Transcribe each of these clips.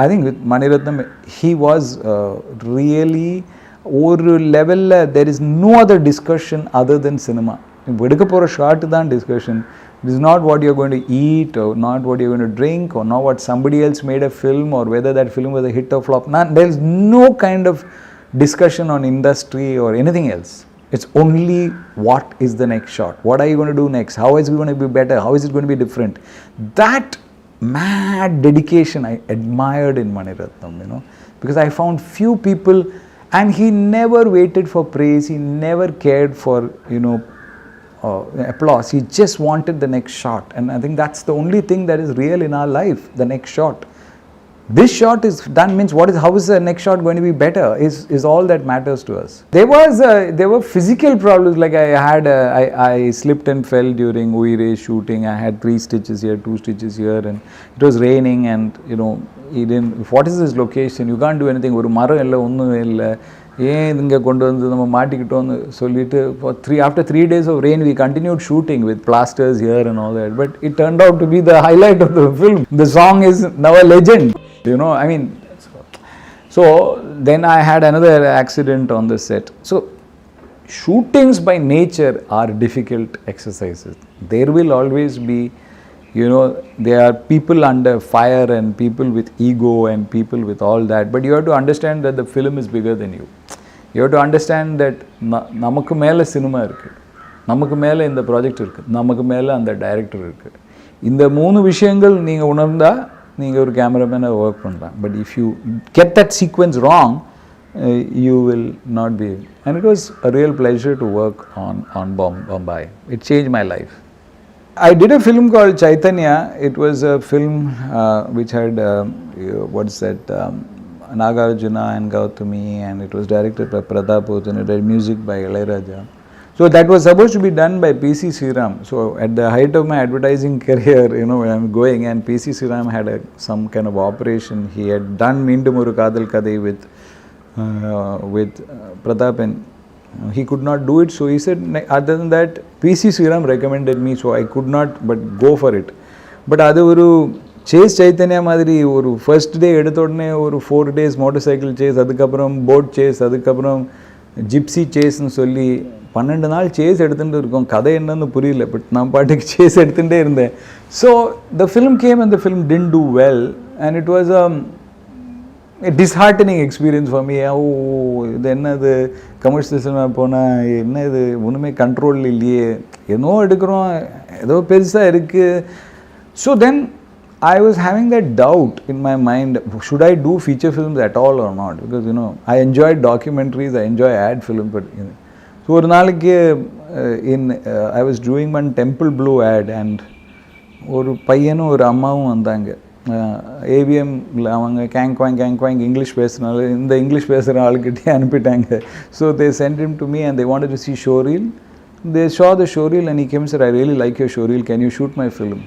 I think with Maniratnam, he was really over level. There is no other discussion other than cinema. For a short discussion. It is not what you are going to eat, or not what you are going to drink, or not what somebody else made a film, or whether that film was a hit or flop. There is no kind of discussion on industry or anything else. It's only what is the next shot. What are you going to do next? How is it going to be better? How is it going to be different? That mad dedication I admired in Maniratnam, because I found few people, and he never waited for praise. He never cared for, applause. He just wanted the next shot, and I think that's the only thing that is real in our life, the next shot. This shot is done means how is the next shot going to be better is all that matters to us. There were physical problems, like I slipped and fell during Uire shooting. I had 3 stitches here, 2 stitches here, and it was raining, and he didn't, what is this location, you can't do anything, oru maram illa onnum illa, inga kondu vandu nama maatikittom sollitu, after 3 days of rain we continued shooting with plasters here and all that, but it turned out to be the highlight of the film. The song is now a legend, so then I had another accident on the set. So shootings by nature are difficult exercises. There will always be, there are people under fire and people with ego and people with all that, but you have to understand that the film is bigger than you. You have to understand that namakku mela cinema irukku, namakku mela indha project irukku, namakku mela andha director irukku. Indha moonu vishayangal neenga unarndha neenga oru cameraman work pannalam, but if you get that sequence wrong, you will not be. And it was a real pleasure to work on Bombay. It changed my life. I did a film called Chaitanya. It was a film which had Nagarjuna and Gautami, and it was directed by Pratap, and it had music by Ilayaraja. So that was supposed to be done by P.C. Sriram. So at the height of my advertising career, when I'm going, and P.C. Sriram had some kind of operation. He had done Meendum Oru Kadal Kadai with Pratap, and he could not do it. So he said, other than that, P.C. Sriram recommended me, so I could not but go for it. But adu oru chase Chaitanya madri, oru first day eduthodne oru 4 days motorcycle chase, adukapram boat chase, adukapram gypsy chase nu solli 12 நாள் chase எடுத்துட்டு இருக்கோம். கதை என்னன்னு புரியல, but நான் பாட்டுக்கு chase எடுத்துட்டே இருந்தேன். So the film came and the film didn't do well, and it was a disheartening experience for me. இது என்னது கமர்ஷியல் சினிமா போனால் என்ன இது ஒன்றுமே கண்ட்ரோல் இல்லையே, ஏதோ எடுக்கிறோம், ஏதோ பெருசாக இருக்குது. So then I was having that doubt in my mind, should I do feature films at all or not? Because I enjoy documentaries, I enjoy ad films, but so ஒரு நாளைக்கு I was doing one Temple Blue ad, and ஒரு பையனும் ஒரு அம்மாவும் வந்தாங்க. ஏவிஎம்ல அவங்க கேங்க்வாங் English பேசுனால இந்த English பேசுகிற ஆளுக்கிட்டே அனுப்பிட்டாங்க. So they sent him to me and they wanted to see showreel. They saw the showreel and he came and said, I really like your showreel, can you shoot my film?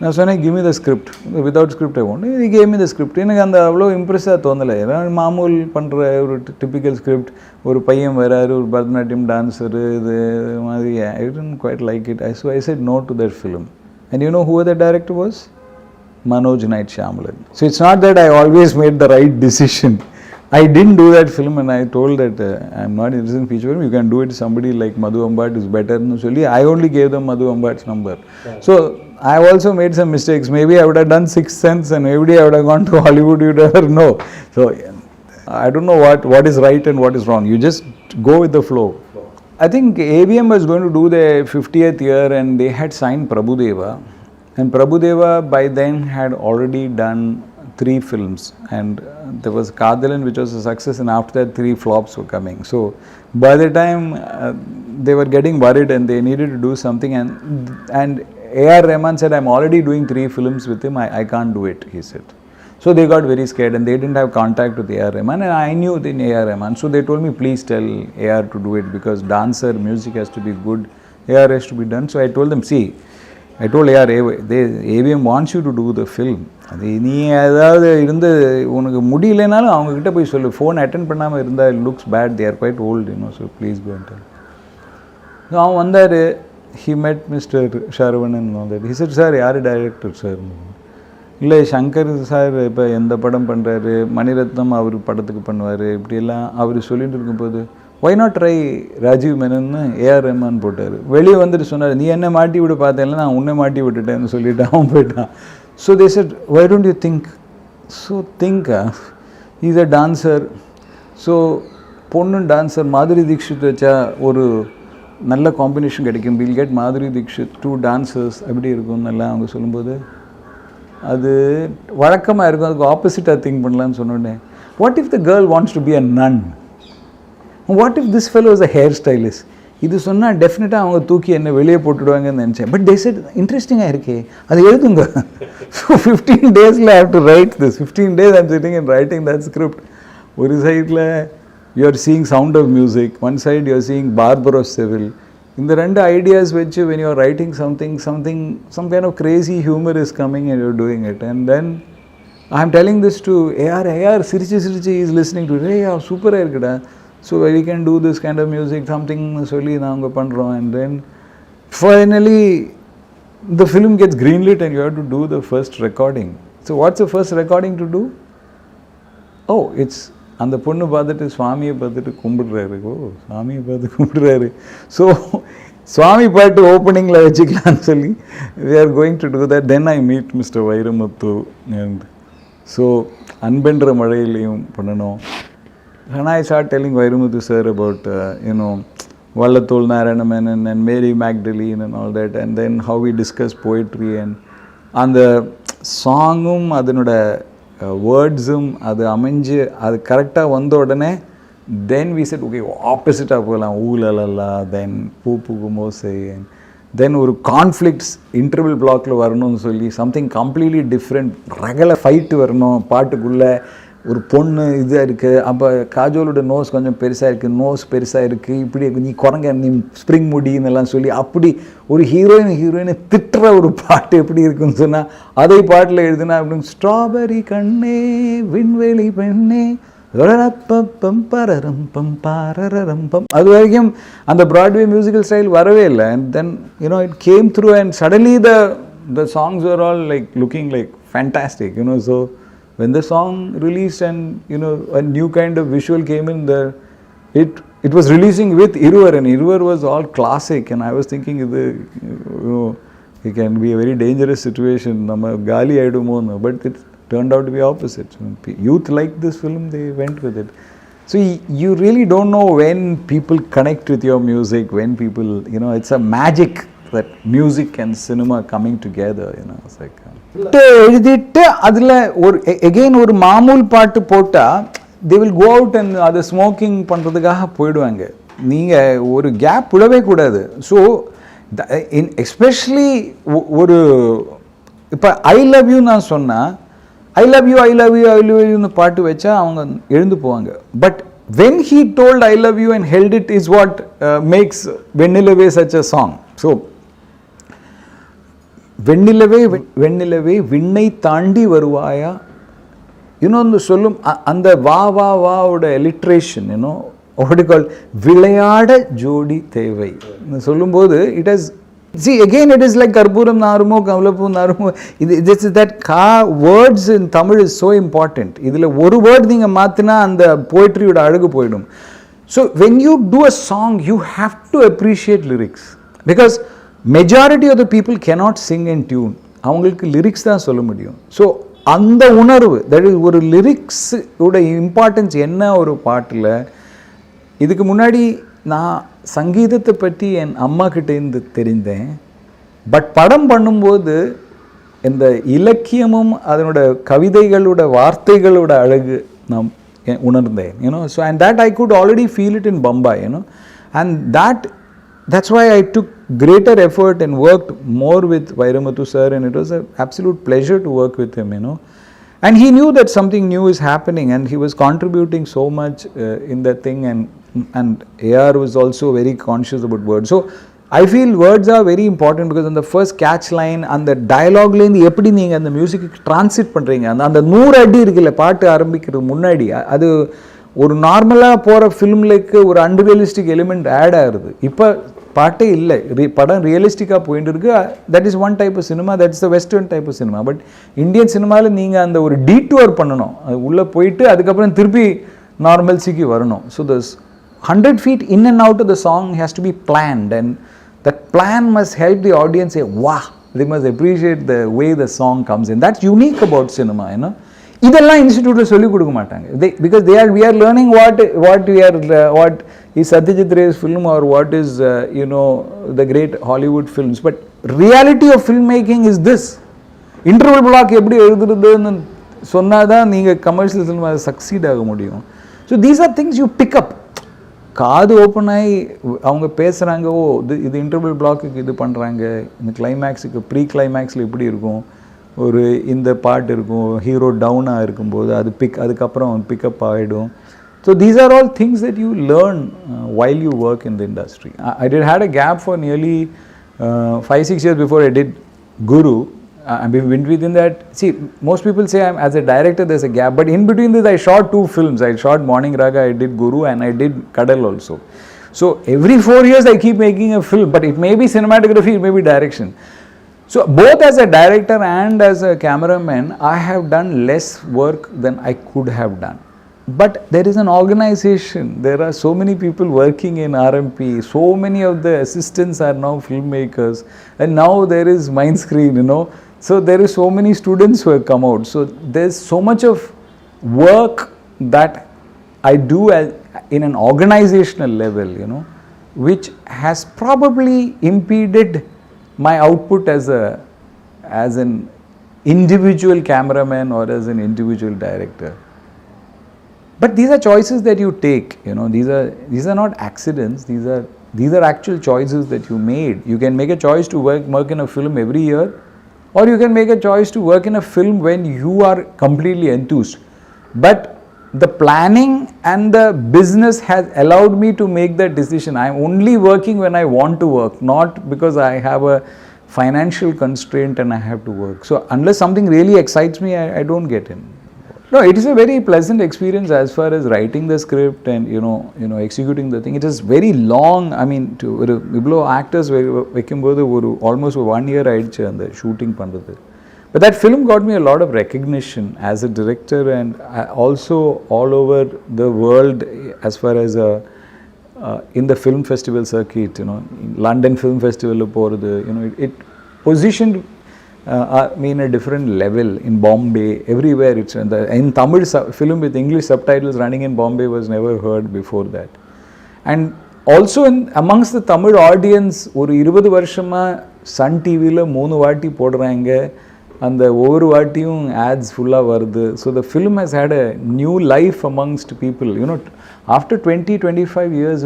நான் சொன்னேன், give me the script. Without script I won't. He gave me the script. எனக்கு அந்த அவ்வளோ இம்ப்ரெஸ்ஸாக தோணலை. மாமூல் பண்ணுற ஒரு typical script, ஒரு பையன் வராரு, ஒரு பரதநாட்டியம் டான்ஸரு, இது மாதிரி. I didn't quite like it. So I said no to that film. And you know who the director was? Manoj and Shyamalan. So it's not that I always made the right decision. I didn't do that film, and I told that I'm not interested in feature film. You can do it. Somebody like Madhu Ambat is better. I only gave them Madhu Ambat's number. So I also made some mistakes. Maybe I would have done Sixth Sense, and maybe I would have gone to Hollywood. You never know. So I don't know what is right and what is wrong. You just go with the flow. I think AVM was going to do their 50th year, and they had signed Prabhudeva. And Prabhudeva by then had already done 3 films, and there was Kadalan, which was a success, and after that 3 flops were coming. So by the time they were getting worried and they needed to do something, and A.R. Rahman said, I'm already doing 3 films with him, I can't do it, he said. So they got very scared, and they didn't have contact with A.R. Rahman, and I knew in A.R. Rahman. So they told me, please tell A.R. to do it, because dancer, music has to be good, A.R. has to be done. So I told them, see, I told AR, AVM wants you to do the film. அது நீ ஏதாவது இருந்து உனக்கு முடியலனாலும் அவங்கக்கிட்ட போய் சொல்லு, phone attend பண்ணாமல் இருந்தால் it looks bad, they are quite old, so please go and tell. அவன் வந்தார், he met Mr. Sharavanan and all that. He said, sir, யார் டைரக்டர் சார்? இல்லை சங்கர் சார் இப்போ எந்த படம் பண்ணுறாரு, மணிரத்னம் அவர் படத்துக்கு பண்ணுவார், இப்படியெல்லாம் அவர் சொல்லிட்டு இருக்கும்போது ஒய் நாட் ட்ரை ராஜீவ் மேனன்னு ஏஆர் ரஹ்மான் போட்டார். வெளியே வந்துட்டு சொன்னார், நீ என்ன மாட்டி விட பார்த்தேன்ல, நான் உன்னை மாட்டி விட்டுட்டேன்னு சொல்லிட்டு அவன் போயிட்டான். So they said why don't you think? So think is a dancer. So பொண்ணு டான்சர் மாதுரி தீக்ஷித் வச்சா ஒரு நல்ல காம்பினேஷன் கிடைக்கும். Will get Madhuri Dixit 2 dancers அப்படி இருக்கும்னு எல்லாம் அவங்க சொல்லும்போது அது வழக்கமாக இருக்கும். அதுக்கு ஆப்போசிட்டாக திங்க் பண்ணலான்னு சொன்னோடனே, what if the girl wants to be a nun? What if this fellow is a hair stylist? இது சொன்னால் டெஃபினட்டாக அவங்க தூக்கி என்ன வெளியே போட்டுடுவாங்கன்னு நினச்சேன். பட் தே செட் இன்ட்ரெஸ்டிங்காக இருக்கே, அது எழுதுங்க. So 15 days I have to write this. 15 days I'm sitting and writing that script. ஒரு சைடில் you are seeing Sound of Music, one side you are seeing Barbaros Seville. இந்த ரெண்டு ஐடியாஸ் வச்சு when you are writing something, some kind of crazy humor is coming and you are doing it. And then I am telling this to AR சிரிச்சு he is listening to it. Hey, சூப்பராக இருக்குடா, so we can do this kind of music, something சொல்லி நாங்கள் பண்ணுறோம். And then finally the film gets greenlit and you have to do the first recording. So what's the first recording to do? Oh, it's அந்த பொண்ணு பார்த்துட்டு சுவாமியை பார்த்துட்டு கும்பிடுறாரு. ஓ, சுவாமியை பார்த்து கும்பிடுறாரு. ஸோ சுவாமி பாட்டு ஓப்பனிங்கில் வச்சுக்கலான்னு சொல்லி we are going to do that. Then I meet Mr. Vairamuthu and so அன்பென்ற மழையிலையும் பண்ணணும். And I start telling Vairamuthu sir about Vallatol Narayana Menon and Mary Magdalene and all that, and then how we discuss poetry and அந்த சாங்கும் அதனோட வேர்ட்ஸும் அது அமைஞ்சு அது கரெக்டாக வந்த உடனே then we set okay ஆப்போசிட்டாக போகலாம், ஊழலல்லா, தென் பூ பூக்கும் ஓசை, தென் ஒரு கான்ஃப்ளிக்ட்ஸ் இன்டர்வல் பிளாக்ல வரணும்னு சொல்லி சம்திங் கம்ப்ளீட்லி டிஃப்ரெண்ட் ரகலை ஃபைட்டு வரணும் பாட்டுக்குள்ளே. ஒரு பொண்ணு இதாக இருக்குது, அப்போ காஜோலோட நோஸ் கொஞ்சம் பெருசாக இருக்குது, நோஸ் பெருசாக இருக்குது, இப்படி நீ குரங்க நீ ஸ்ப்ரிங் முடின்னு எல்லாம் சொல்லி அப்படி ஒரு ஹீரோயினை திட்டுற ஒரு பாட்டு எப்படி இருக்குன்னு சொன்னால் அதை பாட்டில் எழுதுனா அப்படின்னு ஸ்ட்ராபெரி கண்ணே விண்வெளி பெண்ணே பம். அது வரைக்கும் அந்த ப்ராட்வே மியூசிக்கல் ஸ்டைல் வரவே இல்லை. And then it came through and suddenly the songs were all like looking like fantastic, so when the song released and a new kind of visual came in there, it was releasing with Iruvar, and Iruvar was all classic, and I was thinking it can be a very dangerous situation, nama gali aidumo, but it turned out to be opposite. So youth liked this film, they went with it. So you really don't know when people connect with your music, when people it's a magic that music and cinema coming together, it's like எழுதிட்டு அதில் ஒரு again ஒரு மாமூல் பாட்டு போட்டால் they will go out and அதை smoking பண்ணுறதுக்காக போயிடுவாங்க. நீங்கள் ஒரு கேப் விடவே கூடாது. ஸோ எஸ்பெஷலி ஒரு இப்போ ஐ லவ் யூ நான் சொன்னால் ஐ லவ் யூன்னு பாட்டு வச்சா அவங்க எழுந்து போவாங்க. But when he told I love you and held it is what makes Vennilave such a song. So வெண்ணிலவே விண்ணை தாண்டி வருவாயா, இன்னொன்று சொல்லும் அந்த வா வா வாவோட லிட்ரேஷன் விளையாட ஜோடி தேவை சொல்லும்போது it has again it is like கற்பூரம் நாருமோ கமலப்பூ நாருமோ. this is that words in Tamil is so important. இதில் ஒரு வேர்ட் நீங்கள் மாற்றினா அந்த போய்ட்ரியோட அழகு போயிடும். So when you do a song you have to appreciate lyrics because majority of the people cannot sing in tune. அவங்களுக்கு lyrics தான் சொல்ல முடியும். ஸோ அந்த உணர்வு தட் இஸ் ஒரு லிரிக்ஸ் உட இம்பார்ட்டன்ஸ் என்ன ஒரு பாட்டில். இதுக்கு முன்னாடி நான் சங்கீதத்தை பற்றி என் அம்மா கிட்டேருந்து தெரிந்தேன். பட் படம் பண்ணும்போது இந்த இலக்கியமும் அதனோட கவிதைகளோட வார்த்தைகளோட அழகு நான் உணர்ந்தேன். So and that I could already feel it in Bombay. And that's why I took greater effort and worked more with Vairamuthu sir, and it was an absolute pleasure to work with him, and he knew that something new is happening and he was contributing so much in that thing, and AR was also very conscious about words. So I feel words are very important because in the first catch line and the dialogue ல இருந்து எப்படி நீங்க அந்த music translate பண்றீங்க, அந்த 100 அடி இருக்குல்ல பாட்டு ஆரம்பிக்கிறது முன்னாடி, அது ஒரு நார்மலாக போகிற ஃபிலிம்லைக்கு ஒரு அன்ரியலிஸ்டிக் எலிமெண்ட் ஆட் ஆகுது. இப்போ பாட்டே இல்லை. படம் ரியலிஸ்டிக்காக போயிட்டு இருக்கு. That is one type of cinema, that is the western type of cinema. But Indian சினிமாவில் நீங்கள் அந்த ஒரு டீட்டோர் பண்ணணும், அது உள்ளே போயிட்டு அதுக்கப்புறம் திருப்பி நார்மல்சிக்கு வரணும். So thus 100 feet in and out of the song has to be planned, and that plan must help the audience say, wow, they must appreciate the way the song comes in. That's unique about cinema, you know. இதெல்லாம் இன்ஸ்டிடியூட்டில் சொல்லிக் கொடுக்க மாட்டாங்க. Because we are learning what is Satyajit Ray's film or what is the great Hollywood films. But reality of filmmaking is this. Interval block எப்படி எழுதுறதுன்னு சொன்னாதான் நீங்கள் commercial cinema succeed ஆக முடியும். So these are things you pick up. காது open ஆகி அவங்க பேசுகிறாங்க, ஓ இது இன்டர்வல் பிளாக்குக்கு இது பண்ணுறாங்க, இந்த கிளைமேக்ஸுக்கு ப்ரீ கிளைமேக்ஸில் எப்படி இருக்கும், ஒரு இந்த பாட்டு இருக்கும், ஹீரோ டவுனாக இருக்கும்போது அதுக்கப்புறம் பிக்கப் ஆகிடும். So these are all things that you learn while you work in the industry. I had a gap for nearly 5-6 years before I did Guru. Within that, see, most people say as a director there's a gap, but in between this I shot 2 films. I shot Morning Raga, I did Guru, and I did Kadal also. So every 4 years I keep making a film, but it may be cinematography, it may be direction. So both as a director and as a cameraman, I have done less work than I could have done. But there is an organization, there are so many people working in RMP, so many of the assistants are now filmmakers, and now there is Mindscreen, so there is so many students who have come out. So there's so much of work that I do in an organizational level, which has probably impeded my output as an individual cameraman or as an individual director. But these are choices that you take, these are not accidents, these are actual choices that you made. You can make a choice to work in a film every year, or you can make a choice to work in a film when you are completely enthused. But the planning and the business has allowed me to make that decision. I am only working when I want to work, not because I have a financial constraint and I have to work. So unless something really excites me, I don't get in. No, it is a very pleasant experience as far as writing the script and executing the thing. It is very long. I mean, to iblo actors வைக்கும்போது ஒரு almost 1 year ஆயிடுச்சு அந்த shooting பண்ணுறது. But that film got me a lot of recognition as a director, and also all over the world as far as in the film festival circuit, London Film Festival போகிறது, it positioned me in a different level in Bombay, everywhere. It's in Tamil film with English subtitles running in Bombay was never heard before that. And also amongst the Tamil audience, ஒரு 20 வருஷமா Sun டிவியில் 3 வாட்டி போடுறாங்க, அந்த ஒவ்வொரு வாட்டியும் ads ஃபுல்லாக வருது. So the film has had a new life amongst people. After 20-25 years,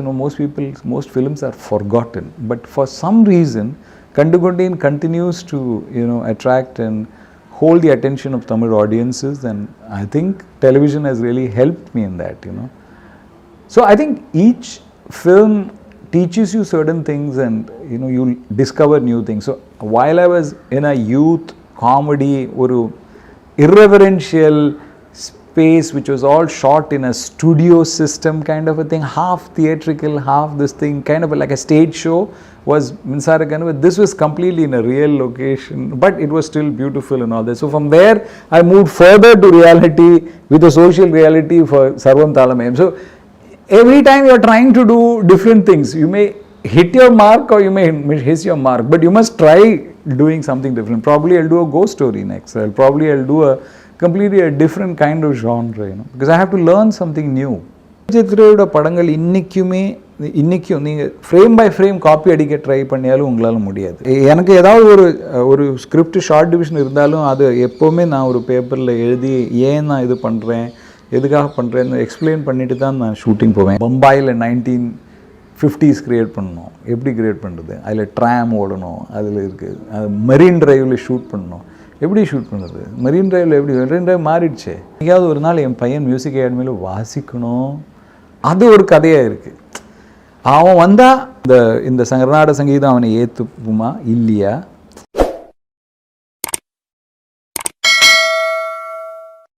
most films are forgotten. But for some reason, Kandugondin continues to attract and hold the attention of Tamil audiences, and I think television has really helped me in that. So I think each film teaches you certain things, and you discover new things. So while I was in a youth comedy, oru irreverential space which was all shot in a studio system kind of a thing, half theatrical, half this thing, kind of like a stage show, was Minsara Kanavu. This was completely in a real location, but it was still beautiful and all that. So from there I moved further to reality with a social reality for Sarvam Thalameyam. So every time you are trying to do different things, you may hit your mark or you may miss your mark, but you must try doing something different. Probably I'll do a ghost story next. I'll do a completely a different kind of genre, because I have to learn something new. சித்ரையோட படங்கள் இன்னைக்கும் நீங்கள் frame by frame copy அடிக்க try பண்ணியாலும் உங்களால் முடியாது. எனக்கு ஏதாவது ஒரு script short division இருந்தாலும் அது எப்போவுமே நான் ஒரு பேப்பரில் எழுதி ஏன் நான் இது பண்ணுறேன், எதுக்காக பண்ணுறேன்னு எக்ஸ்பிளைன் பண்ணிட்டு தான் நான் ஷூட்டிங் போவேன். பம்பாயில் 1950s க்ரியேட் பண்ணணும், எப்படி க்ரியேட் பண்ணுறது, அதில் ட்ராம் ஓடணும், அதில் இருக்குது அது மெரீன் ட்ரைவில் ஷூட் பண்ணணும், எப்படி ஷூட் பண்ணுறது, மெரீன் ட்ரைவில் எப்படி, மெரீன் ட்ரைவ் மாறிடுச்சு. எங்கேயாவது ஒரு நாள் என் பையன் மியூசிக் அகாடமியில் வாசிக்கணும், அது ஒரு கதையாக இருக்குது. அவன் வந்தால் இந்த கர்நாடக சங்கீதம் அவனை ஏற்றுக்குமா இல்லையா,